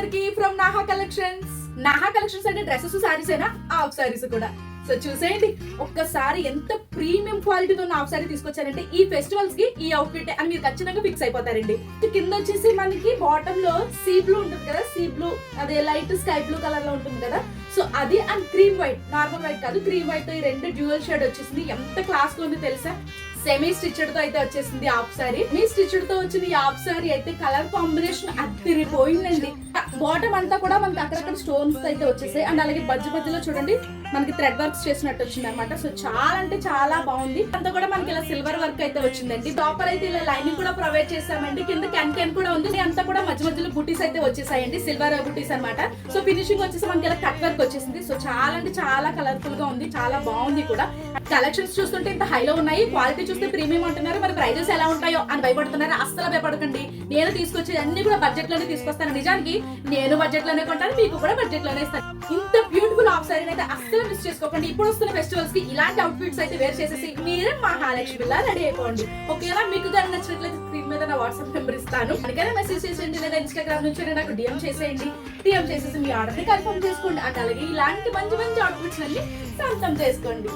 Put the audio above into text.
అందరికి from నాహా collections. నాహా collections అంటే dresses saris అయినా హాఫ్ సారీస్ కూడా. సో చూసేయండి ఒక్కసారి ఎంత ప్రీమియం క్వాలిటీతో హాఫ్ సారీ తీసుకొచ్చారంటే ఈ ఫెస్టివల్స్ కి ఈ అవుట్ఫిట్ అని మీరు ఖచ్చితంగా ఫిక్స్ అయిపోతారండి. కింద వచ్చేసి మనకి బాటమ్ లో సీ బ్లూ ఉంటుంది కదా, సీ బ్లూ అదే లైట్ స్కై బ్లూ కలర్ లో ఉంటుంది కదా, సో అది and cream white, normal white కాదు క్రీమ్ వైట్ తో ఈ రెండు డ్యూయల్ షేడ్ వచ్చేసింది. ఎంత క్లాస్ గా ఉంది తెలుసా. సెమీ స్టిచ్డ్ తో అయితే వచ్చేసింది హాఫ్ సారీ. మీ స్టిచ్డ్ తో వచ్చిన ఈ హాఫ్ సారీ అయితే కలర్ కాంబినేషన్ అదిరిపోయిందండి. బాటమ్ అంతా కూడా మనకి అక్కడక్కడ స్టోన్స్ అయితే వచ్చేసాయి అండ్ అలాగే మధ్యలో చూడండి మనకి థ్రెడ్ వర్క్స్ చేసినట్టు వచ్చింది అనమాట. సో చాలా అంటే చాలా బాగుంది. అంతా కూడా మనకి ఇలా సిల్వర్ వర్క్ అయితే వచ్చిందండి. టాపర్ అయితే ఇలా లైనింగ్ కూడా ప్రొవైడ్ చేసామండి. కింద క్యాన్ కూడా ఉంది. అంతా కూడా మధ్యలో బుటీస్ అయితే వచ్చేసాయండి, సిల్వర్ బుటీస్ అనమాట. సో ఫినిషింగ్ వచ్చేసి మనకి ఇలా కట్ వర్క్ వచ్చేసింది. సో చాలా అంటే చాలా కలర్ఫుల్ గా ఉంది, చాలా బాగుంది కూడా. కలెక్షన్స్ చూస్తుంటే ఇంత హైలో ఉన్నాయి, క్వాలిటీ చూస్తే ప్రీమియం అంటున్నారు, మరి ప్రైజెస్ ఎలా ఉంటాయో అని భయపడుతున్నారు. అస్సలు భయపడకండి, నేను తీసుకొచ్చేది అన్ని కూడా బడ్జెట్ లోనే తీసుకొస్తాను. నిజానికి నేను బడ్జెట్ లోనే కొంటాను, మీకు కూడా బడ్జెట్ లోనే ఇస్తాను. ఇంత బ్యూటిఫుల్ హాఫ్ సారీ అయితే అస్సలు మిస్ చేసుకోకండి. ఇప్పుడు వస్తున్న ఫెస్టివల్స్ కి ఇలాంటి అవుట్ఫిట్స్ అయితే వేర్ చేసేసి మీరే మహాలక్ష్మిలా రెడీ అయిపోండి. ఓకేనా? మీకు కానీ నచ్చినట్లయితే స్క్రీన్ మీద నా వాట్సాప్ నెంబర్ ఇస్తాను, అందుకనే మెసేజ్ చేసేయండి లేదా ఇన్స్టాగ్రామ్ నుంచి నాకు డిఎం చేసేయండి. డిఎం చేసేసి మీ ఆర్డర్ ని కన్ఫర్మ్ చేసుకోండి. అండ్ అలాగే ఇలాంటి మంచి అవుట్ఫిట్స్ అన్ని సొంతం చేసుకోండి.